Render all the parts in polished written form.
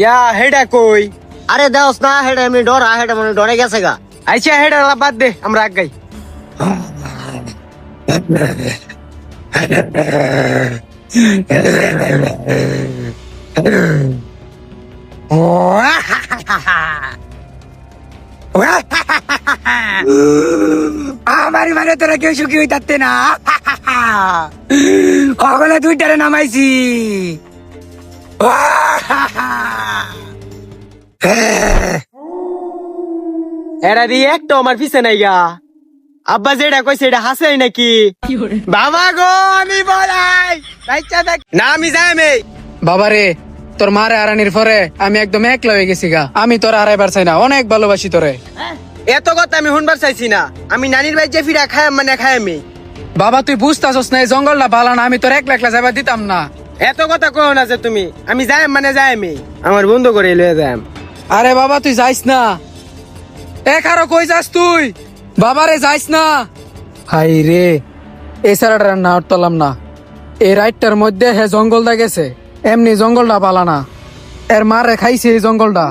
ইয়া হেডা কই? আরে দেওস না, হেডা এমনি ডরা, হেডা মানে ডরে গেছে গা। আইছা হেডা বাদ দে, আমরা আগাই। আমার মানে তোরা কেউ সুখী হইতে না, কখনো দুইটারে নামাইছি। এরা দিয়ে একটা আমার পিছে নাই গা। আব্বা যেটা কইছে এটা হাসে নাকি? বাবা গো আমি বলাই না, আমি যাই। বাবারে, তোর মারে হারানির পরে আমি একদম একলা হয়ে গেছি গা। আমি তোর হারাইবার চাই না, অনেক ভালোবাসি তোরে। এত কথা আমি শুনবার চাইছি না। আমি নানির ভাই যে ফিরা খাই মানে খাই আমি। বাবা তুই বুঝতাছস না, এই জঙ্গলটা ভালো না, আমি তোর একলা একলা যাবার দিতাম না। এত কথা কও না যে তুমি। আমি যাই মানে যাই আমি। আমার বন্ধু করে লয়ে যাই। আরে বাবা তুই যাইস না। আরো কই যাস তুই? বাবারে যাইস না। হাই রে, এই সারাটা রান্না হরতালাম না। এই রাইটটার মধ্যে হে জঙ্গলটা গেছে, এমনি জঙ্গলটা পালা না। এর মারে খাইছে এই জঙ্গলটা।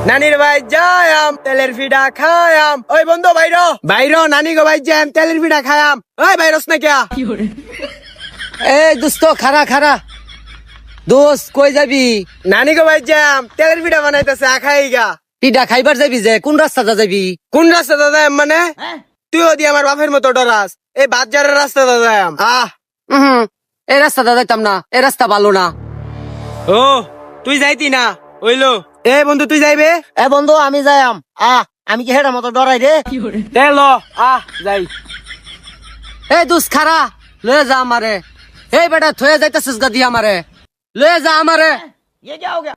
নানির ভাই যায়াম, তেলের ফিডা খায়াম। ওই বন্ধু বাইরো বাইরো, নানি গো ভাই যাম, তেলের ফিডা খায়াম। ওই বাইরস না কিয়া? এই দোস্ত খারা খারা, দোস্ত কই যাবি? নানি গো ভাই যাম, তেলের ফিডা বানাইতেছে, আখাই গা। পিঠা খাইবার যাবি যে, কোন রাস্তাটা যাবি? কোন রাস্তাটা যাম মানে? তুইও দি আমার বাপের মতো ডরাস। এই বাজারের রাস্তাটা যাম। এই রাস্তাটা যাইতাম না, এই রাস্তা ভালো না। ও তুই যাইতি না ওইলো। এ বন্ধু তুই যাইবে? এ বন্ধু আমি যাইম। আমি কি হেডার মতো ডরাই রে? দে ল যাই। এই দোস্ত খারা, লয়ে যা আমারে। এই বেটা থয়ে যাইতেছিস গা দিয়া আমারে, লয়ে যা আমারে।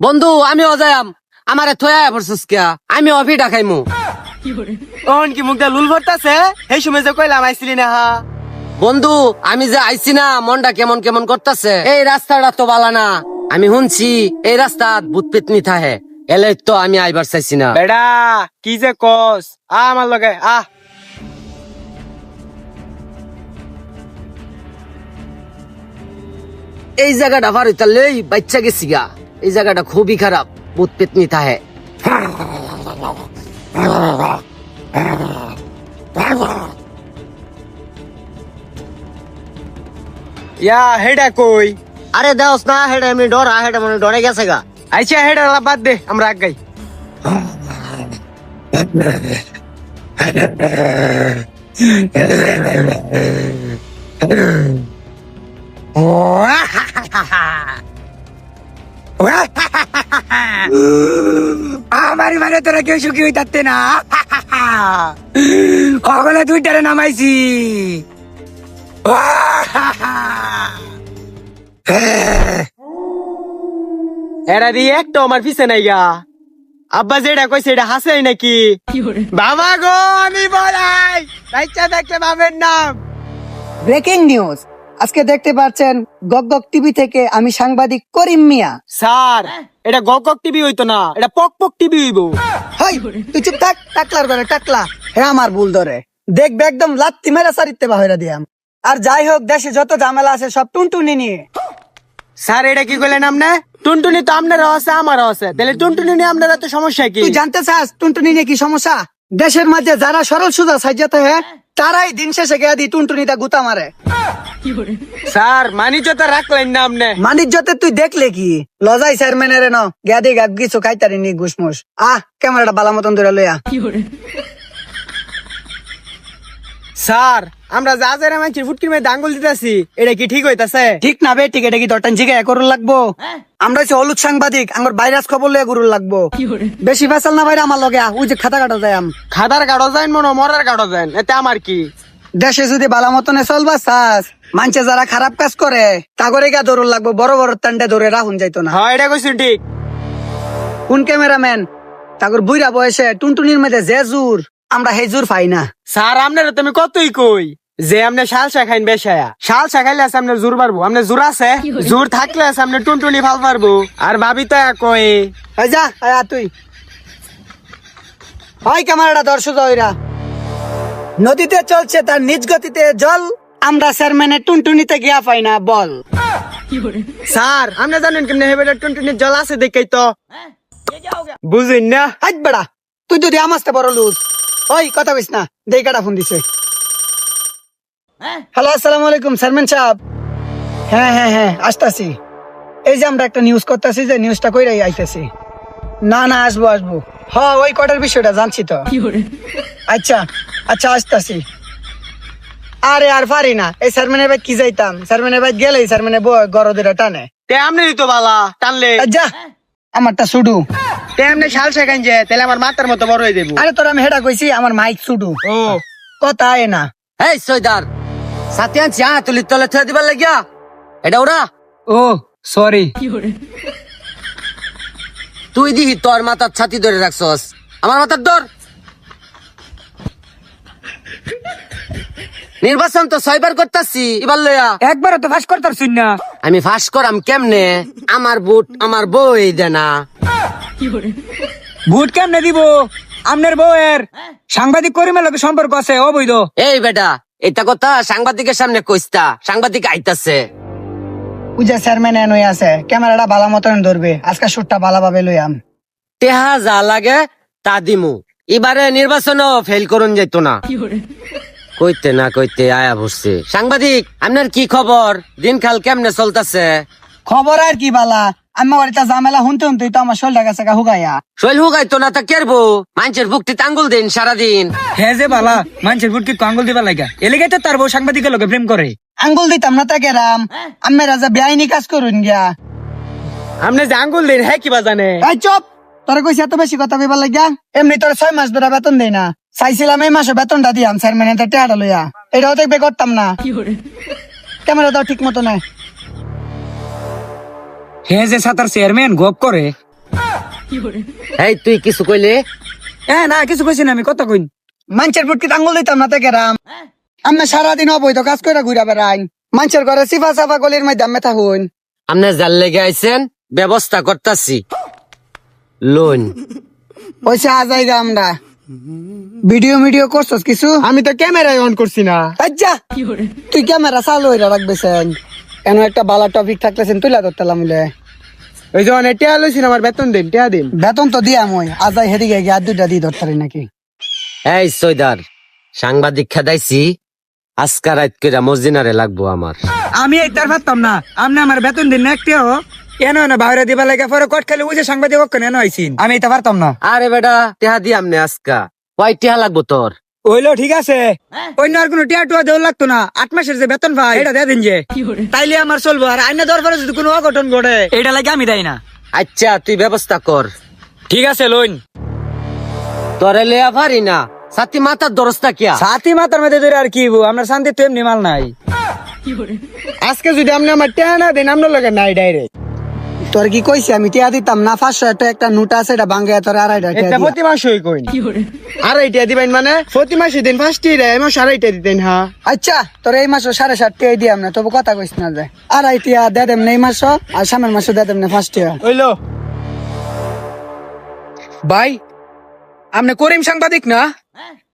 বন্ধু আমিও যাইম, আমারে থয়ে পড়ছিস কিয়া? আমি অফিটা খাইমু। ওন কি মুখটা লুল ভরতাছে? এই সময় যে কইলাম আইছিলি না হা? বন্ধু আমি যে আইছি না, মনটা কেমন কেমন করতেছে। এই রাস্তাটা তো বালা না। আমি শুনছি এই রাস্তা ভূত পেতনি থাহে, এলে তো আমি আইবার চাইছি না। বেড়া কি যে কস, আমার লগে এই জায়গাটা ভার হইতালেই বাচ্চা গেছি গা। এই জায়গাটা খুবই খারাপ, ভূত পেতনি থাহে। ইয়া হেডা কই? আরে দেওস না, হেডা এমনি ডরা, হেডা মানে ডরে গেছে গা। আইছা হেডা বাদ দে, আমরা আগাই। আমার মানে তোরা কেউ সুখী হইতে না, কখনো দুইটারে নামাইছি। এরা দিয়ে একটা আমার পিছে নাই গা। আব্বা যেটা কইছে এটা হাসে নাকি? বাবা গো আমি বলাই বাচ্চা দেখতে বাবের নাম। ব্রেকিং নিউজ আজকে দেখতে পাচ্ছেন গগগগ টিভি থেকে, আমি সাংবাদিক করিম মিয়া। স্যার এটা গকক টিভি হইতো না, এটা পক পক টিভি হইবো। হাই তুই চুপ থাক, টাকলার করে টাকলা। হ্যাঁ আমার ভুল ধরে দেখবে, একদম লাত্তি মেরা সারিতে বাহিরা দিয়াম। আর যাই হোক, দেশে যত ঝামেলা আছে সব টুনটুনি নিয়ে। স্যার এটা কি কইলেন আপনি? টুনটুনি তো আপনারও আছে আমারও আছে, তাহলে টুনটুনি নিয়ে আপনারা তো সমস্যা কি? তুই জানতে চাস টুনটুনি নিয়ে কি সমস্যা? দেশের মাঝে যারা সরল সুজা সাজাতে হয়, তারাই দিন শেষে গিয়ে দি টুনটুনিটা গুতা মারে। স্যার মানিজ্যতা রাখলেন না আপনি। মানিজ্যতে তুই দেখলে কি লজাই চেয়ারম্যানের ন গেদি গাব কিছু খাইতারি নি ঘুষমুস। ক্যামেরাটা বালা মতন ধরে লইয়া। স্যার আমরা যা যারা মানুষের ফুটকির মধ্যে আঙ্গুল দিতেছি, এটা কি ঠিক হইতাছে? ঠিক না বে, ঠিক এটা কি দরটান জিগায় করুন লাগবো? আমরা হচ্ছে হলুদ সাংবাদিক, আমার ভাইরাস খবর লইয়া করুন লাগবো। বেশি ফেসাল না ভাইরা আমার লগে ওই যে খাতা কাটা যায়। খাদার গাড়ো যাইন মনো মরার গাড়ো যাইন, এতে আমার কি? দেশে যদি বালা মতনে চলবা চাস, মানুষে যারা খারাপ কাজ করে তাগরে গা ধরুন লাগবো, বড় বড় টান্ডে ধরে রাখুন যাইতো না। হ্যাঁ এটা কইছি ঠিক। কোন ক্যামেরাম্যান তাগর বুইরা বয়সে টুনটুনির মধ্যে যে জোর, আমরা সেই জোর পাই না। স্যার আপনারা তুমি কতই কই, যে আপনি শাল শাখাইন বেশায়া শাল শাখাইলে আছে আপনার জোর পারবো আপনার জোর আছে জোর থাকলে আছে আপনি টুনটুনি ভাল পারবো আর ভাবি তো কয়ে এই যা আয়া তুই ওই ক্যামেরাটা দর্শক ওইরা নদীতে চলছে তার নিজ গতিতে জল আমরা চেয়ারম্যানের টুনটুনিতে গিয়া পাই না বল স্যার আপনি জানেন কেমনে হেবেটা টুনটুনির জল আছে দেখেই তো বুঝুন না হাট বেড়া তুই যদি আমাস্তে বড় লুজ ওই কথা কইস না দেই কাটা ফোন দিছে হ্যালো আসসালামু আলাইকুম চেয়ারম্যান সাহেব হ্যাঁ হ্যাঁ হ্যাঁ আসতাছি এই যে আমরা একটা নিউজ করতেছি যে নিউজটা কইরাই আইতেছি না না আসবো আসবো হ্যাঁ ওই কটার বিষয়টা জানছি তো আচ্ছা আচ্ছা আসতাছি আরে আর পারি না এই চেয়ারম্যানের ভাই কি যাইতাম চেয়ারম্যানের ভাই গেলেই চেয়ারম্যানের গরদের টানে তে আপনি তো বালা টানলে যা আমারটা শুডু তে আপনি শাল শাখাইন যে তাহলে আমার মাথার মতো বড় হয়ে দেবো আরে তোর আমি হেডা কইছি আমার মাইক শুডু ও কথা আয় না এই সৈদার সাথে আনছি তুলি তলে থুয়ে দিবার লাগিয়া এটা ওরা ও সরি তুই দিহি তোর মাথার ছাতি ধরে রাখছস আমার মাথার ধর নির্বাচন তো 6 বার করতাছি এবার লইয়া একবারও তো ফাঁস করতার শুন না আমি ফাঁস করাম কেমনে আমার বুট আমার বই দেনা ভোট কেমনে দিব আমনের বউয়ের সাংবাদিক করিমের লোকের সম্পর্ক আছে অবৈধ এই বেটা এটা কথা সাংবাদিকের সামনে কইস্তা সাংবাদিক আইতাছে পূজা চেয়ারম্যান এন হয়ে আছে ক্যামেরাটা ভালো মতন ধরবে আজকে শুটটা ভালোভাবে লইয়াম টেহা যা লাগে তা দিমু এবারে নির্বাচনও ফেল করুন যেত না কইতে না কইতে আয়া বসছে সাংবাদিক আপনার কি খবর দিনকাল কেমনে চলতেছে খবর আর কি বালা আমি বাড়িতে ঝামেলা শুনতে শুনতেই তো আমার শরীরটা গেছে গা হুগাইয়া শৈল হুগাইতো না তা কেরবো মানুষের বুকটি আঙ্গুল দিন সারাদিন হ্যাঁ যে বালা মানুষের ভোট কি আঙ্গুল দিবার লাগা এলাকায় তো তার বউ সাংবাদিকের লোকে প্রেম করে আঙ্গুল দিতাম না তাকে রাম আমি রাজা বেআইনি কাজ করুন গিয়া আপনি যে আঙ্গুল দিন হ্যাঁ কিবা জানে এই চুপ তোর কইছি এত বেশি কথা কইবার লাগিয়া এমনি তোর 6 মাস ধরে বেতন দেই না চাইছিলাম এই মাসে বেতনটা দিয়াম চেয়ারম্যানের টাকাটা লইয়া এটাও দেখবে করতাম না ক্যামেরা দাও ঠিক মতো নাই হ্যাঁ যে সাতার চেয়ারম্যান গপ করে এই তুই কিছু কইলে হ্যাঁ না কিছু কইছি না আমি কথা কইন মানুষের বুটকি আঙ্গুল দিতাম না তাকে রাম আমি সারাদিন অবৈধ কাজ করে ঘুরা বেড়াই মানুষের ঘরে সিফা সাফা গলির মধ্যে আমি থাকুন আপনি জাল লেগে আইছেন ব্যবস্থা করতাছি লোন পয়সা আজাইগা আমরা ভিডিও ভিডিও করছস কিছু আমি তো ক্যামেরায় অন করছি না আচ্ছা তুই ক্যামেরা চালু হইরা রাখবেছেন এন একটা বালা টপিক থাকলেছেন তুইলা ধরতালাম ওই যে অনেক টেয়া লইছেন আমার বেতন দিন টেয়া দিন বেতন তো দিয়াম ওই আজাই হেদিকে গিয়ে আর দুইটা দিয়ে ধরতারি নাকি এই সৈদার সাংবাদিক খেদাইছি আজকা রাত কইরা মসজিনারে লাগবো আমার আমি একটার পারতাম না আপনি আমার বেতন দিন না একটাও কেন না বাইরে দিবার লাগে পরে কট খালি বুঝে সাংবাদিক কেন এনে আইছিন আমি এটা পারতাম না আরে বেটা টেহা দি আমনে আজকা কয় টেহা লাগবো তোর হইলো ঠিক আছে অন্য আর কোনো টিয়া টুয়া দেওয়া লাগতো না 8 মাসের যে বেতন ভাই এটা দিয়ে দিন যে তাইলে আমার চলবো আর আইনা দরবারে যদি কোনো অঘটন ঘটে এটা লাগে আমি দেয় না আচ্ছা তুই ব্যবস্থা কর ঠিক আছে লোন তোরে লেয়া পারি না সাথী মাথার দরস্তা কিয়া সাথী মাতার মধ্যে ধরে আর কি হইবো, আমরা শান্তি তো এমনি মাল নাই আজকে যদি আপনি আমার টেয়া না দেন আপনার লগে নাই ডাইরেক্ট তোর কি কইছি আমি টিয়া দিতাম না 500 একটা নোট আছে এটা ভাঙ্গে তোর 250 এটা প্রতি মাসই কইন আড়াইটা দিবেন মানে প্রতি মাসে দিন ফার্স্ট রে মাস আড়াইটা দিতেন হ্যাঁ আচ্ছা তোর এই মাসে 7.5 টিয়া দিয়াম না তবু কথা কইস না যায় আড়াই টিয়া দে দেম এই মাস আর সামনের মাসে দে দেম না 5 টিয়া হইলো ভাই আপনি করিম সাংবাদিক না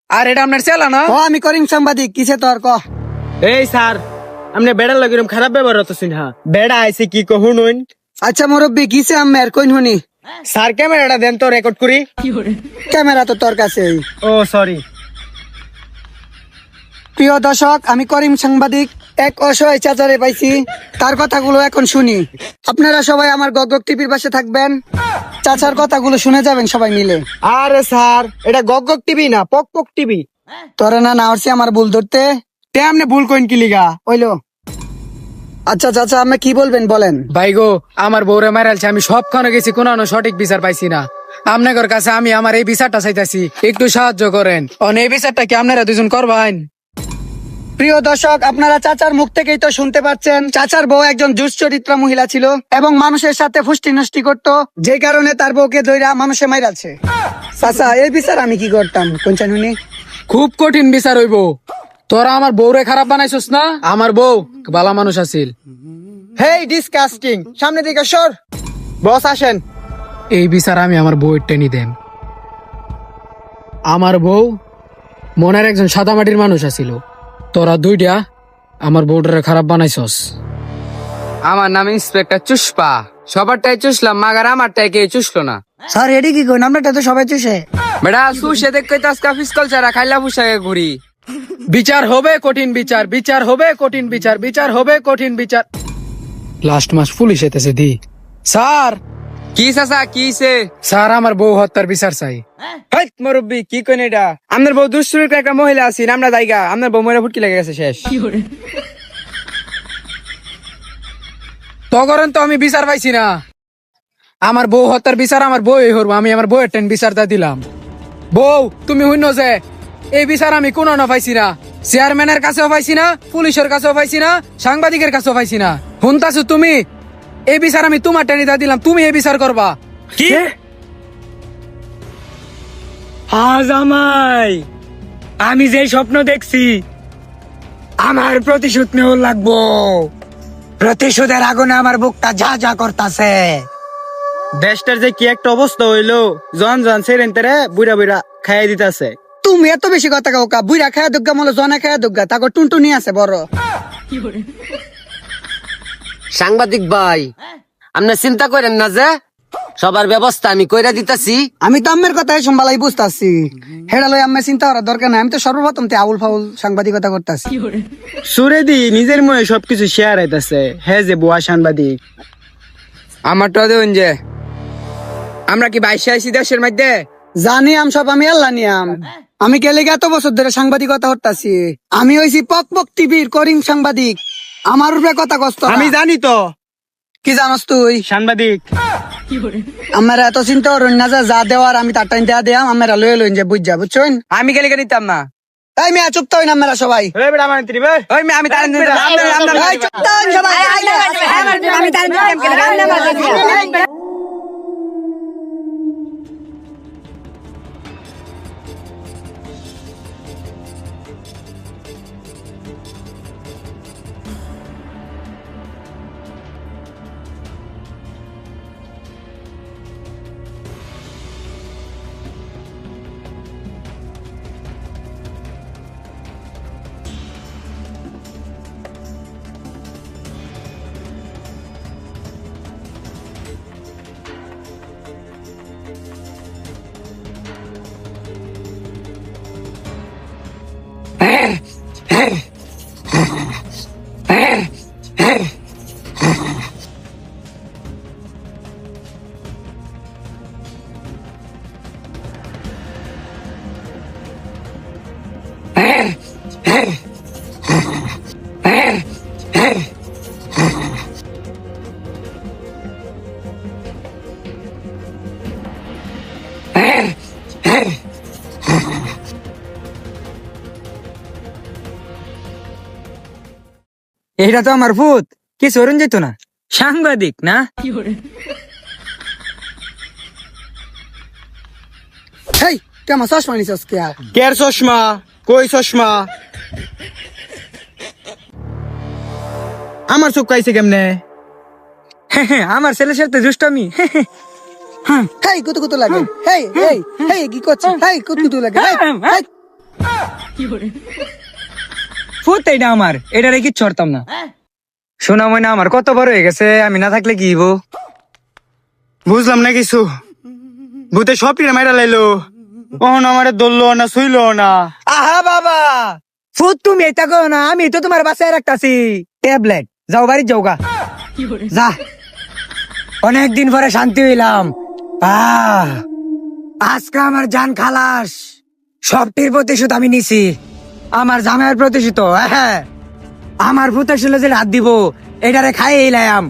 আর এটা আপনার চেলা না ও আমি করিম সাংবাদিক কিসে তোর ক এই স্যার আপনি বেড়ার লগে এরকম খারাপ ব্যবহার হতেছেন হ্যাঁ বেড়া আইছে কি কহুন আচ্ছা মুরব্বি কিসে আমের কইন হুনি স্যার ক্যামেরাটা দেন তো রেকর্ড করি ক্যামেরা তো তোর কাছে ও সরি প্রিয় দর্শক আমি করিম সাংবাদিক এক অসহায় চাচারে পাইছি তার কথাগুলো এখন শুনি আপনারা সবাই আমার গগগ টিভির পাশে থাকবেন চাচার কথাগুলো শুনে যাবেন সবাই মিলে আরে স্যার এটা গগ টিভি না পক পক টিভি তোরে না নাওরছি আমার ভুল ধরতে তে আপনি ভুল কইন কি লিগা হইলো আচ্ছা চাচা আপনি কি বলবেন বলেন ভাই গো আমার বউরে মারালছে আমি সবখানে গেছি কোনো সঠিক বিচার পাইছি না আপনাদের কাছে আমি আমার এই বিচারটা চাইতাছি একটু সাহায্য করেন এই বিচারটা কি আপনারা দুজন করবেন প্রিয় দর্শক আপনারা চাচার মুখ থেকেই তো শুনতে পাচ্ছেন চাচার বউ একজন দুশ্চরিত্রা মহিলা ছিল এবং মানুষের সাথে ফুষ্টি নষ্টি করতো যে কারণে তার বউকে ধইরা মানুষে মাইরাছে চাচা এই বিচার আমি কি করতাম কোনচান হুনি খুব কঠিন বিচার হইব তোরা আমার বউরে খারাপ বানাইছস না? আমার বউ ভালো মানুষ আছিল। হেই ডিসকাস্টিং, সামনে দিকে সর। বস আসেন। এই বিচার আমি আমার বউয়ের টেনি দেন। আমার বউ মনের একজন সাদা মাটির মানুষ আছিল। তোরা দুইটা আমার বউটারে খারাপ বানাইছস। আমার নাম ইন্সপেক্টর চুষ্পা। সবারটাই চুষলাম, মাগার আমারটাই কে চুষলো না। স্যার এডি কি কই নামটা তো সবাই চুষে। বেটা সুসে দেখতে আজকা ফিসকল ছাড়া খাইলা ফুসাকে ঘুরি। বিচার হবে কঠিন বিচার, বিচার হবে কঠিন বিচার, বিচার হবে কঠিন বিচার। লাস্ট মাস পুলিশ এতেছে দি। স্যার কি চাচা কিছে? স্যার আমার বউ হত্যার বিচার চাই। হাইট মুরব্বি কি কইন এটা? আপনার বউ দুশ্চরিত্র একটা মহিলা আছি, আমরা জায়গা আপনার বউ মরে ফুটকি লেগে গেছে শেষ। তখন তো আমি বিচার পাইছি না। আমার বউ হত্যার বিচার আমার বউ হরবো। আমি আমার বউয়ের টেন বিচারটা দিলাম। বউ তুমি হইন যে এই বিচার আমি কোনো না পাইছি না। চেয়ারম্যানের কাছেও পাইছি না, পুলিশের কাছেও পাইছি না, সাংবাদিকের কাছেও পাইছি না। শুনতাছো তুমি? এই বিচার আমি তোমার টেনিটা দিলাম, তুমি এই বিচার করবা। কি? জামাই, আমি যে স্বপ্ন দেখছি আমার প্রতিশোধ নেওয়া লাগবো। প্রতিশোধের আগুনে আমার বুকটা যা যা করতাছে। দেশটার যে কি একটা অবস্থা হইলো, জন জন সেরেন্তারে বুড়া বুড়া খাইয়ে দিতেছে। তুমি এত বেশি কথা কাউ কা বুইরা খায়া দুগ্গা মলে জনা খায়া দুগ্গা তাকে টুনটুনি আছে বড়। সাংবাদিক ভাই, আপনি চিন্তা করেন না যে সবার ব্যবস্থা আমি কইরা দিতাছি। আমি তো আম্মের কথাই সম্ভালাই বুঝতাছি। হেডা লই আম্মে চিন্তা করার দরকার নাই। আমি তো সর্বপ্রথম তে আউল ফাউল সাংবাদিকতা করতাছি। সুরেদি নিজের মনে সবকিছু শেয়ার হইতাছে। হ্যাঁ যে বুয়া সাংবাদিক। আমারটা দেন যে আমরা কি 22 আইসি দেশের মধ্যে? জানি আম সব আমি আল্লাহ নিয়াম। আমি গেলে এত বছর ধরে সাংবাদিকতা করতাছি। আমি হইছি পক পক টিভির করিম সাংবাদিক। আমার উপরে কথা কষ্ট আমি জানি তো কি জানস তুই? সাংবাদিক। আমার এত চিন্তা করুন না যে যা দেওয়ার আমি তার টাইম দেয়া দিয়াম। আমরা লয়ে লইন যে বুঝ যা বুঝছেন। আমি গেলে নিতাম না। তাই মেয়া চুপ তো হইন আমরা সবাই। ওই বেটা আমার তিরিবে। ওই আমি তার এই চুপ তো হইন সবাই। আমি তার এটা তো আমার ভূত। কি সরুন যেত না? সাংবাদিক না? হেই কেমন চশমা নিছস কে? কের চশমা? কই চশমা? আমার চোখ কাইছে কেমনে? আমার ছেলের সাথে দুষ্টামি। হেই কুতু কুতু লাগে। হেই হেই হেই কি করছিস? হেই কুতু কুতু লাগে। হেই, হেই। ভূত এটা আমার, এটা রেখে ছড়তাম না। শোনা মনে আমার কত বড় হয়ে গেছে, আমি না থাকলে কি হইব? বুঝলাম না কিছু। ভূতে সব টিরে মাইরা লাইলো। ওহন আমারে দললো না শুইলো না। আহা বাবা, ভূত তুমি এটা কো না, আমি তো তোমার বাসায় রাখতাছি। ট্যাবলেট যাও বাড়ি যাওগা। যা, অনেকদিন পরে শান্তি হইলাম। আজকে আমার জান খালাস। সবটির প্রতিশোধ আমি নিছি। আমার জামাইয়ের প্রতিশোধ। হ্যাঁ, আমার ভূতের ছিল যে রাত দিব, এটারে খাই এলাম।